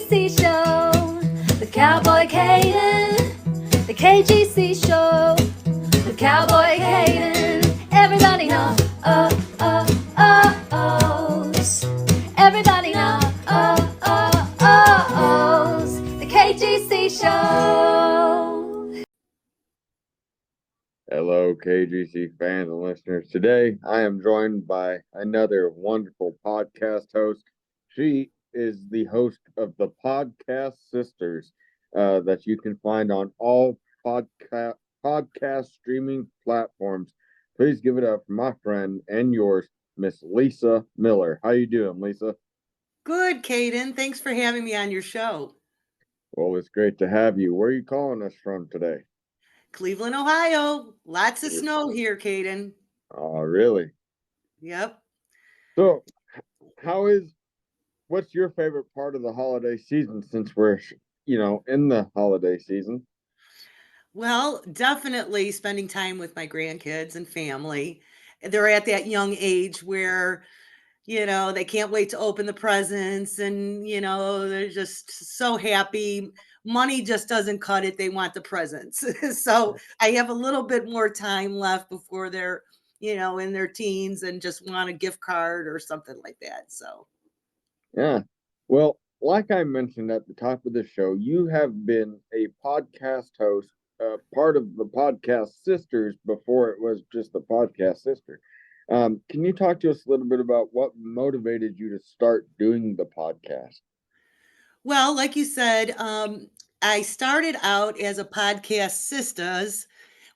KGC Show, the Cowboy Caden, the KGC Show, the Cowboy Caden. Everybody knows, everybody knows, the KGC Show. Hello, KGC fans and listeners. Today, I am joined by another wonderful podcast host. She is the host of the Podcast Sisters that you can find on all podcast streaming platforms. Please give it up for my friend and yours, Miss Lisa Miller. How you doing, Lisa? Good, Caden. Thanks for having me on your show. Well, it's great to have you. Where are you calling us from today? Cleveland, Ohio. Lots of snow here, Caden. Oh, really? Yep. So, what's your favorite part of the holiday season since we're, in the holiday season? Well, definitely spending time with my grandkids and family. They're at that young age where, they can't wait to open the presents and, they're just so happy. Money just doesn't cut it. They want the presents. So I have a little bit more time left before they're, in their teens and just want a gift card or something like that. So. Yeah. Well, like I mentioned at the top of the show, you have been a podcast host, part of the Podcast Sisters before it was just the Podcast Sister. Can you talk to us a little bit about what motivated you to start doing the podcast? Well, like you said, I started out as a podcast sisters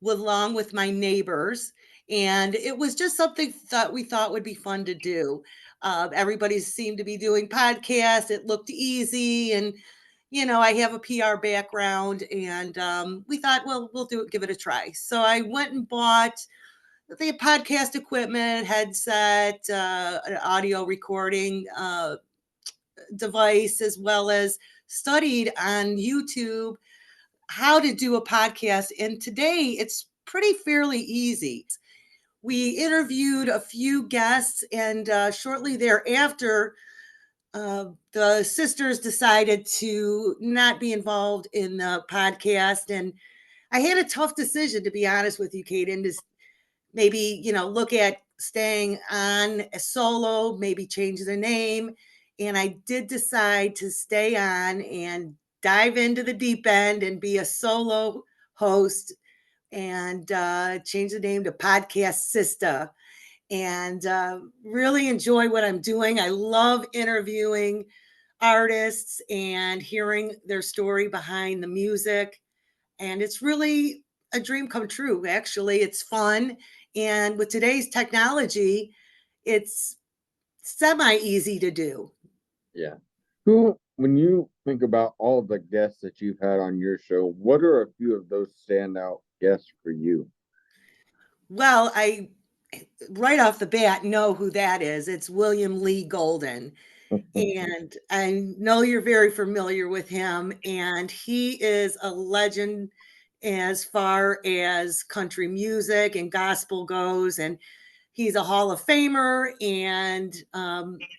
along with my neighbors, and it was just something that we thought would be fun to do. Everybody seemed to be doing podcasts. It looked easy, and I have a PR background, and we thought, well, we'll give it a try. So I went and bought the podcast equipment, headset, an audio recording device, as well as studied on YouTube how to do a podcast. And today it's pretty fairly easy. We interviewed a few guests, and shortly thereafter, the sisters decided to not be involved in the podcast. And I had a tough decision, to be honest with you, Kate, and just maybe, look at staying on a solo, maybe change the name. And I did decide to stay on and dive into the deep end and be a solo host and change the name to Podcast Sista, and really enjoy what I'm doing. I love interviewing artists and hearing their story behind the music. And it's really a dream come true. Actually, it's fun. And with today's technology, it's semi easy to do. Yeah. When you think about all the guests that you've had on your show, what are a few of those standout guests for you? Well, I right off the bat know who that is. It's William Lee Golden. And I know you're very familiar with him, and he is a legend as far as country music and gospel goes. And he's a Hall of Famer, and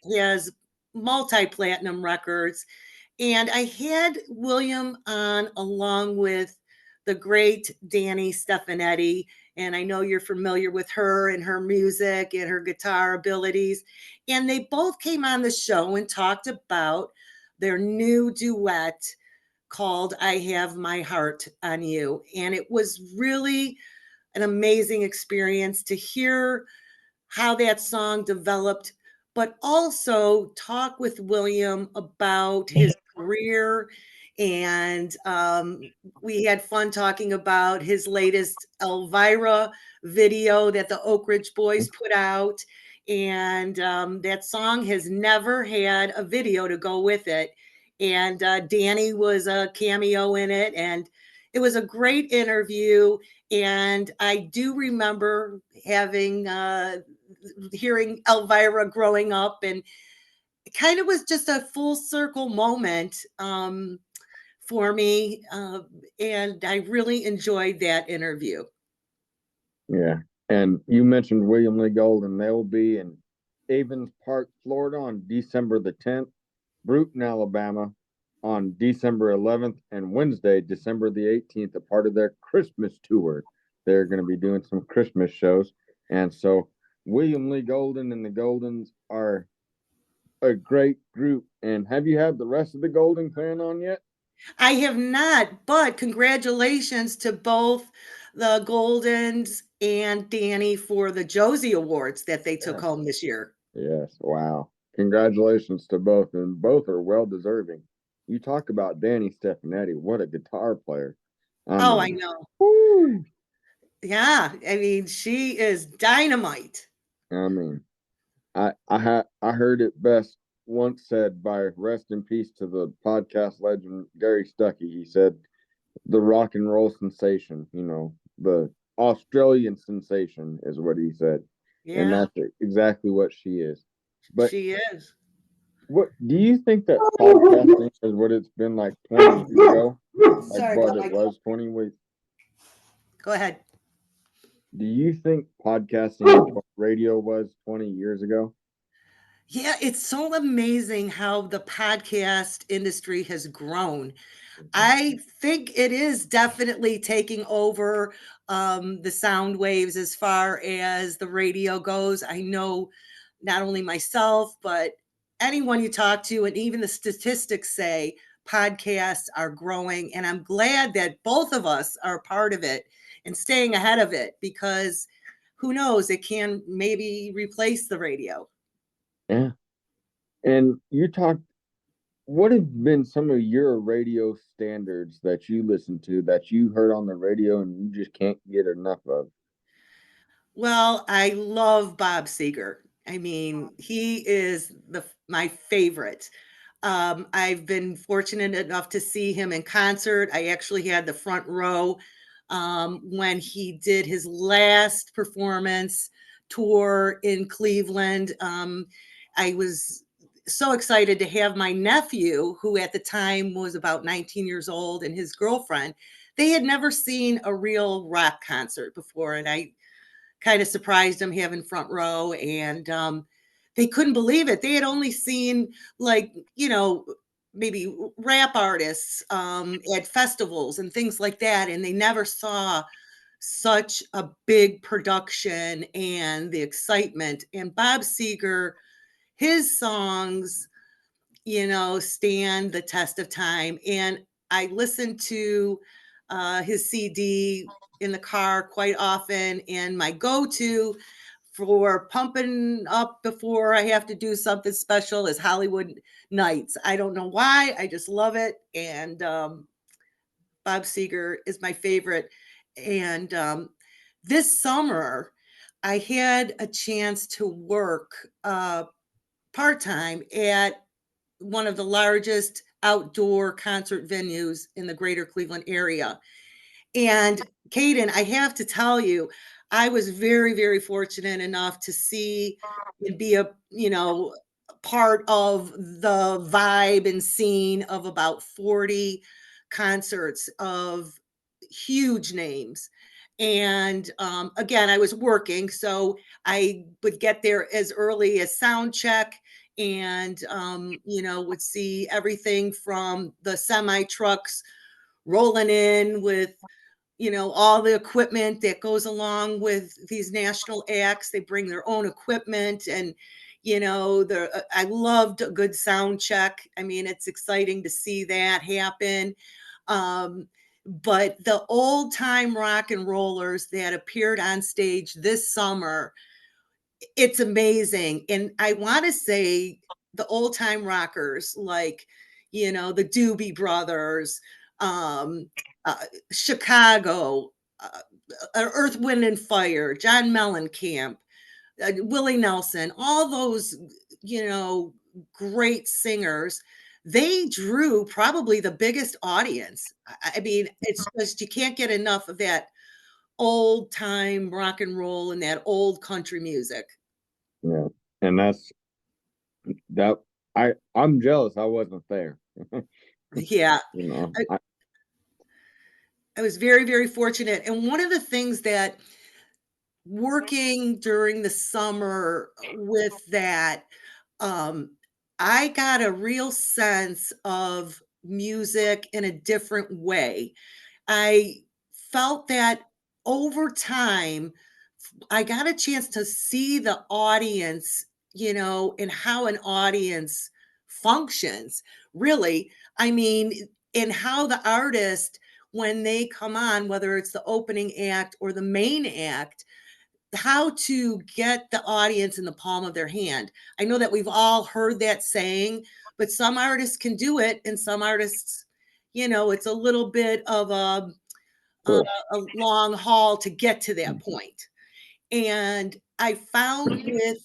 he has multi-platinum records. And I had William on along with the great Danny Stefanetti. And I know you're familiar with her and her music and her guitar abilities. And they both came on the show and talked about their new duet called I Have My Heart on You. And it was really an amazing experience to hear how that song developed, but also talk with William about his career. And we had fun talking about his latest Elvira video that the Oak Ridge Boys put out. And that song has never had a video to go with it. And Danny was a cameo in it. And it was a great interview. And I do remember hearing Elvira growing up, and it kind of was just a full circle moment for me. And I really enjoyed that interview. Yeah. And you mentioned William Lee Golden. They will be in Avens Park, Florida on December the 10th, Brewton, Alabama, on December 11th and Wednesday, December the 18th, a part of their Christmas tour. They're going to be doing some Christmas shows. And so William Lee Golden and the Goldens are a great group. And have you had the rest of the Golden Clan on yet? I have not, but congratulations to both the Goldens and Danny for the Josie Awards that they took Yes. home this year. Yes. Wow. Congratulations to both, and both are well deserving. You talk about Danny Stefanetti, what a guitar player. I Oh, I mean, know. woo. Yeah, I mean, she is dynamite. I mean, I heard it best once said by rest in peace to the podcast legend Gary Stuckey. He said the rock and roll sensation, the Australian sensation is what he said. And Yeah, that's exactly what she is. But she is. what do you think that podcasting is what it's been like 20 years ago? Like Sorry what about it my. was 20 weeks. Go ahead. Do you think podcasting is what radio was 20 years ago? Yeah, it's so amazing how the podcast industry has grown. I think it is definitely taking over the sound waves as far as the radio goes. I know not only myself, but anyone you talk to, and even the statistics say podcasts are growing. And I'm glad that both of us are a part of it and staying ahead of it because who knows, it can maybe replace the radio. Yeah. And you talked, what have been some of your radio standards that you listen to that you heard on the radio and you just can't get enough of? Well, I love Bob Seger. I mean, he is my favorite. I've been fortunate enough to see him in concert. I actually had the front row when he did his last performance tour in Cleveland. I was so excited to have my nephew, who at the time was about 19 years old, and his girlfriend. They had never seen a real rock concert before, and I kind of surprised them having front row, and they couldn't believe it. They had only seen, like, maybe rap artists at festivals and things like that, and they never saw such a big production and the excitement. And Bob Seger, his songs, stand the test of time. And I listen to his CD in the car quite often. And my go to for pumping up before I have to do something special is Hollywood Nights. I don't know why. I just love it. And Bob Seger is my favorite. And this summer, I had a chance to work part time at one of the largest outdoor concert venues in the greater Cleveland area. And Caden, I have to tell you, I was very, very fortunate enough to see and be part of the vibe and scene of about 40 concerts of huge names. And again, I was working, so I would get there as early as sound check and, would see everything from the semi trucks rolling in with all the equipment that goes along with these national acts. They bring their own equipment, and I loved a good sound check. I mean, it's exciting to see that happen. um, but the old time rock and rollers that appeared on stage this summer, it's amazing. And I want to say the old time rockers like, the Doobie Brothers, um, uh, Chicago, uh, Earth, Wind and Fire, John Mellencamp, Willie Nelson, all those, you know, great singers. They drew probably the biggest audience. I mean, it's just you can't get enough of that old time rock and roll and that old country music. Yeah. And that's that I'm jealous I wasn't there. Yeah, You know, I, I was very, very fortunate. And one of the things that working during the summer with that, um, I got a real sense of music in a different way. I felt that over time, I got a chance to see the audience, and how an audience functions, really. I mean, and how the artist, when they come on, whether it's the opening act or the main act, how to get the audience in the palm of their hand. I know that we've all heard that saying, but some artists can do it, and some artists, it's a little bit of a, Cool. a long haul to get to that point. And I found with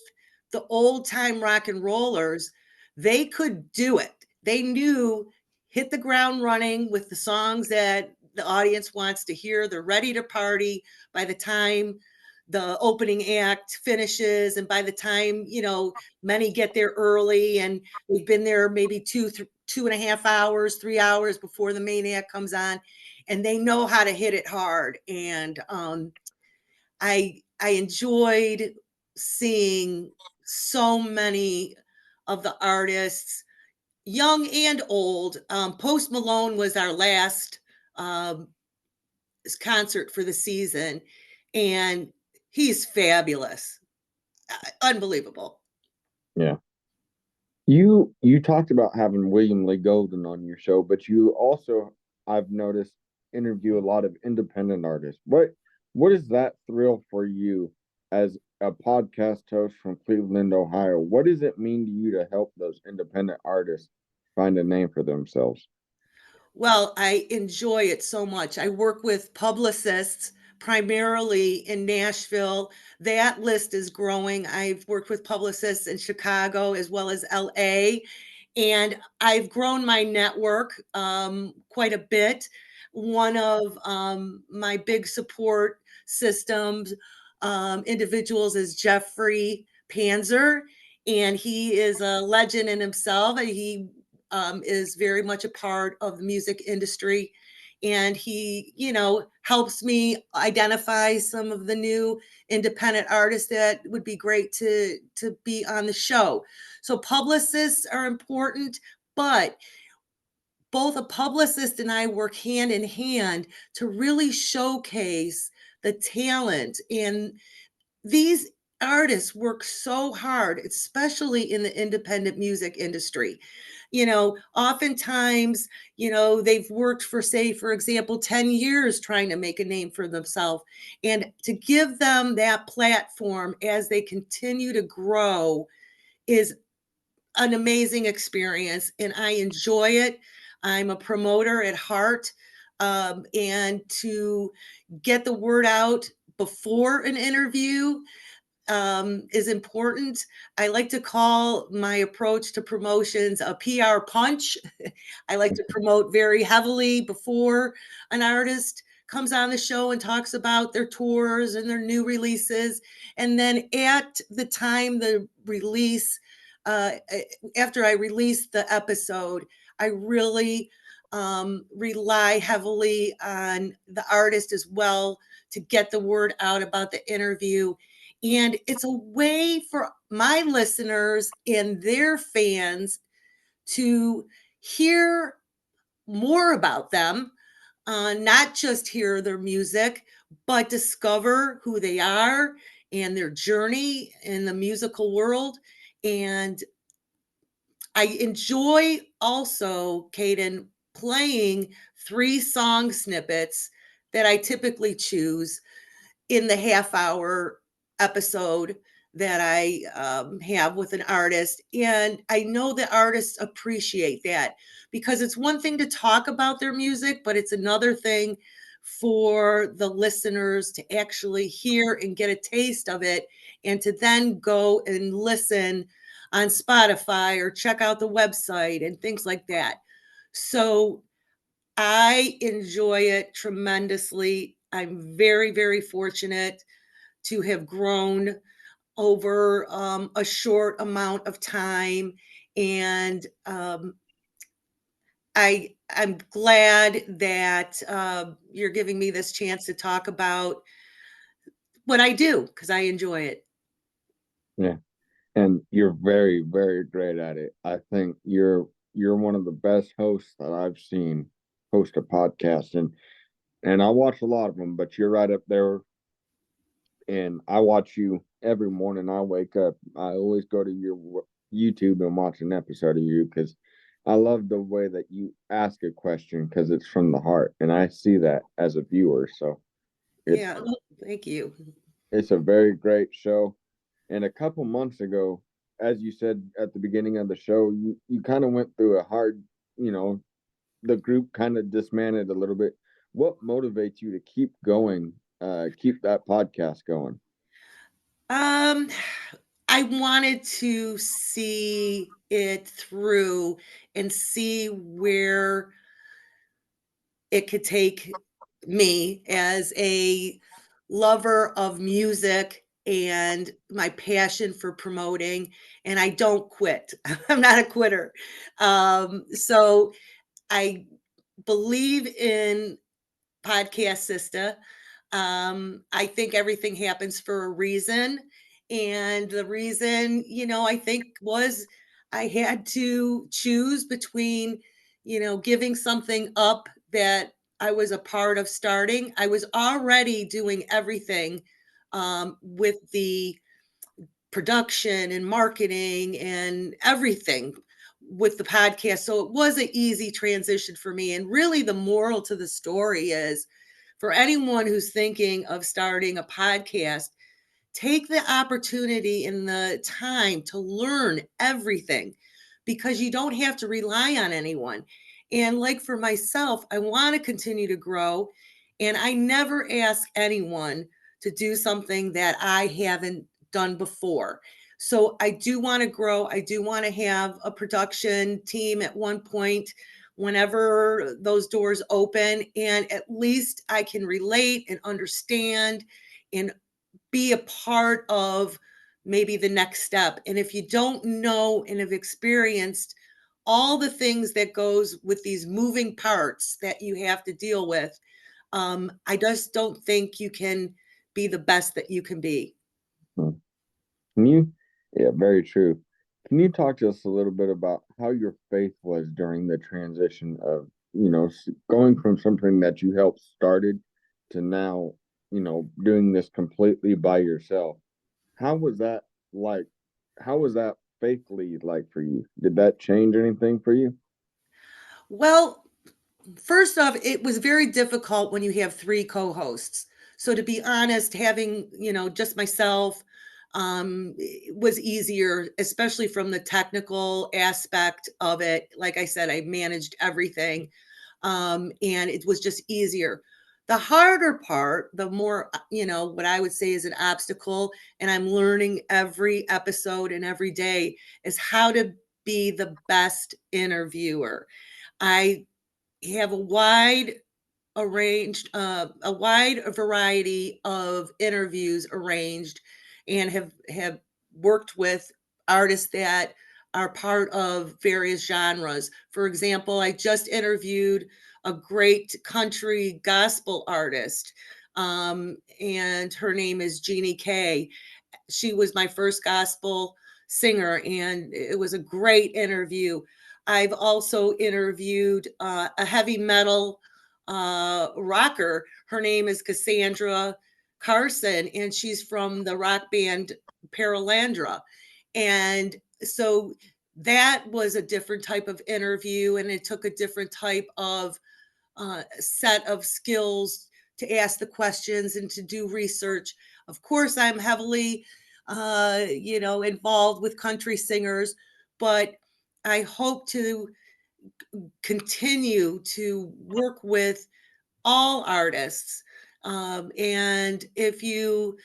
the old time rock and rollers, they could do it. They knew hit the ground running with the songs that the audience wants to hear. They're ready to party by the time the opening act finishes. And by the time, many get there early and we've been there maybe 2.5 hours, 3 hours before the main act comes on, and they know how to hit it hard. And I enjoyed seeing so many of the artists, young and old. Post Malone was our last um, concert for the season, and he's fabulous, unbelievable. Yeah. You talked about having William Lee Golden on your show, but you also, I've noticed, interview a lot of independent artists. What is that thrill for you as a podcast host from Cleveland, Ohio? What does it mean to you to help those independent artists find a name for themselves? Well, I enjoy it so much. I work with publicists primarily in Nashville. That list is growing. I've worked with publicists in Chicago as well as LA, and I've grown my network quite a bit. One of my big support systems individuals is Jeffrey Panzer, and he is a legend in himself. He is very much a part of the music industry. And he, helps me identify some of the new independent artists that would be great to be on the show. So publicists are important, but both a publicist and I work hand in hand to really showcase the talent. And these artists work so hard, especially in the independent music industry. Oftentimes, they've worked for, say, for example, 10 years trying to make a name for themselves. And to give them that platform as they continue to grow is an amazing experience, and I enjoy it. I'm a promoter at heart, and to get the word out before an interview is important. I like to call my approach to promotions a PR punch. I like to promote very heavily before an artist comes on the show and talks about their tours and their new releases. And then at the time the release, uh, after I release the episode, I really rely heavily on the artist as well to get the word out about the interview. And it's a way for my listeners and their fans to hear more about them, not just hear their music, but discover who they are and their journey in the musical world. And I enjoy also, Caden, playing 3 song snippets that I typically choose in the half-hour episode that I have with an artist. And I know the artists appreciate that, because it's one thing to talk about their music, but it's another thing for the listeners to actually hear and get a taste of it, and to then go and listen on Spotify or check out the website and things like that. So I enjoy it tremendously. I'm very, very fortunate to have grown over a short amount of time. And I'm glad that you're giving me this chance to talk about what I do, because I enjoy it. Yeah. And you're very, very great at it. I think you're you're one of the best hosts that I've seen host a podcast, and I watch a lot of them, but you're right up there. And I watch you every morning. I wake up. I always go to your YouTube and watch an episode of you because I love the way that you ask a question because it's from the heart, and I see that as a viewer. So it's Yeah, thank you. it's a very great show. And a couple months ago, as you said at the beginning of the show, you kind of went through a hard, you know, the group kind of disbanded a little bit. What motivates you to keep going, keep that podcast going? Um, I wanted to see it through and see where it could take me as a lover of music and my passion for promoting, and I don't quit. I'm not a quitter. So I believe in podcast Sista. I think everything happens for a reason. And the reason, I think was I had to choose between, giving something up that I was a part of starting. I was already doing everything with the production and marketing and everything with the podcast. So it was an easy transition for me. And really, the moral to the story is for anyone who's thinking of starting a podcast, take the opportunity and the time to learn everything because you don't have to rely on anyone. And like for myself, I want to continue to grow. And I never ask anyone to do something that I haven't done before. So I do want to grow. I do want to have a production team at one point whenever those doors open. And at least I can relate and understand and be a part of maybe the next step. And if you don't know and have experienced all the things that goes with these moving parts that you have to deal with, I just don't think you can be the best that you can be. Hmm. Can you? Yeah, very true. Can you talk to us a little bit about how your faith was during the transition of, going from something that you helped started to now, doing this completely by yourself? How was that like? How was that faithfully like for you? Did that change anything for you? Well, first off, it was very difficult when you have 3 co-hosts. So to be honest, having, just myself, was easier, especially from the technical aspect of it. Like I said, I managed everything, and it was just easier. The harder part, the more, what I would say is an obstacle, and I'm learning every episode and every day, is how to be the best interviewer. I have a wide variety of interviews arranged, and have worked with artists that are part of various genres. For example, I just interviewed a great country gospel artist, and her name is Jeannie Kay. She was my first gospel singer, and it was a great interview. I've also interviewed a heavy metal rocker. Her name is Cassandra Carson, and she's from the rock band Paralandra. And so that was a different type of interview, and it took a different type of set of skills to ask the questions and to do research. Of course, I'm heavily, involved with country singers, but I hope to continue to work with all artists. And if you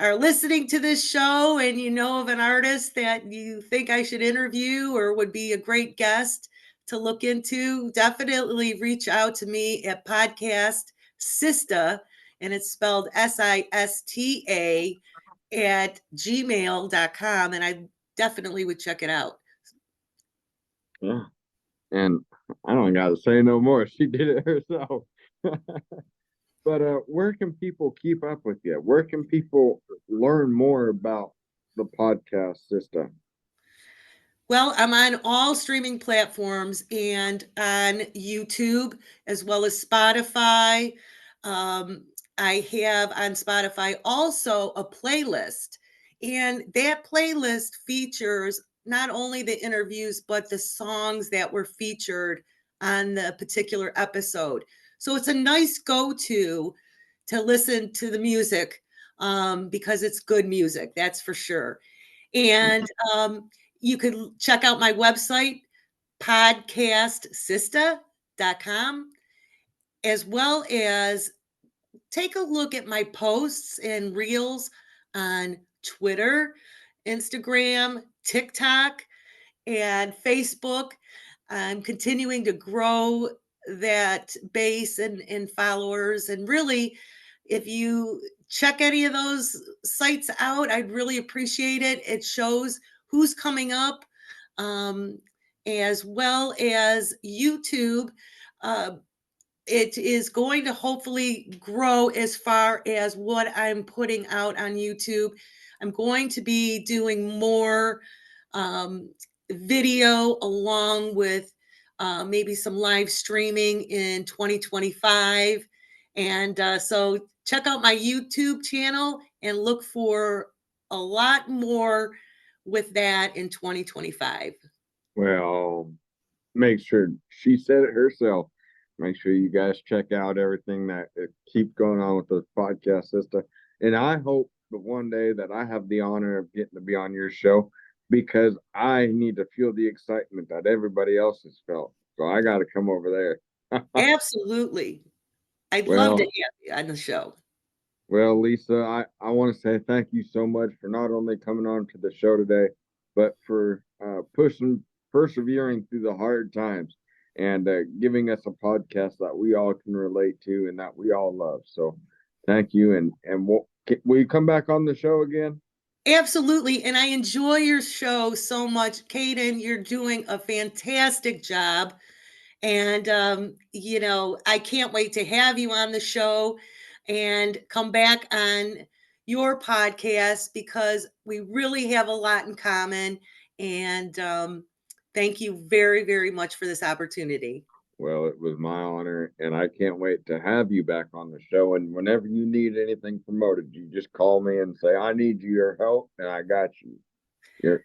are listening to this show and you know of an artist that you think I should interview or would be a great guest to look into, definitely reach out to me at podcast Sista, and it's spelled Sista at gmail.com. And I definitely would check it out. Yeah. And I don't got to say no more. She did it herself. But where can people keep up with you? Where can people learn more about the podcast system? Well, I'm on all streaming platforms and on YouTube as well as Spotify. Um, I have on Spotify also a playlist, and that playlist features not only the interviews, but the songs that were featured on the particular episode. So it's a nice go to listen to the music because it's good music, that's for sure. And you could check out my website, podcastsista.com, as well as take a look at my posts and reels on Twitter, Instagram, TikTok, and Facebook. I'm continuing to grow that base and followers. And really, if you check any of those sites out, I'd really appreciate it. It shows who's coming up, um, as well as YouTube. Uh, it is going to hopefully grow as far as what I'm putting out on YouTube. I'm going to be doing more um, video along with maybe some live streaming in 2025. And so check out my YouTube channel and look for a lot more with that in 2025. Well, make sure she said it herself. Make sure you guys check out everything that keeps going on with the podcast sister. And I hope that one day that I have the honor of getting to be on your show because I need to feel the excitement that everybody else has felt. So I got to come over there. Absolutely. I'd love to Well, have you on the show. well, Lisa, I want to say thank you so much for not only coming on to the show today, but for persevering through the hard times and giving us a podcast that we all can relate to and that we all love. So thank you. And will you come back on the show again? Absolutely. And I enjoy your show so much. Kaden, you're doing a fantastic job. And, I can't wait to have you on the show and come back on your podcast because we really have a lot in common. And thank you very, very much for this opportunity. Well, it was my honor, and I can't wait to have you back on the show. And whenever you need anything promoted, you just call me and say, I need your help, and I got you. You're,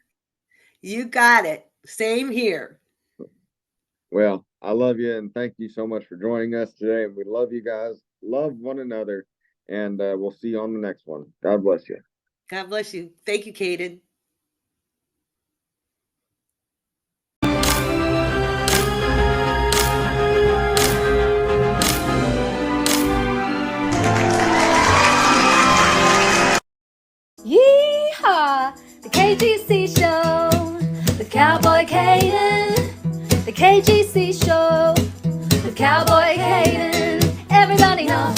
You got it. Same here. well, I love you, and thank you so much for joining us today. And we love you guys, love one another, and we'll see you on the next one. God bless you. God bless you. Thank you, Kaden. Yeehaw! The KGC Show, the Cowboy Caden, the KGC Show, the Cowboy Caden. Everybody know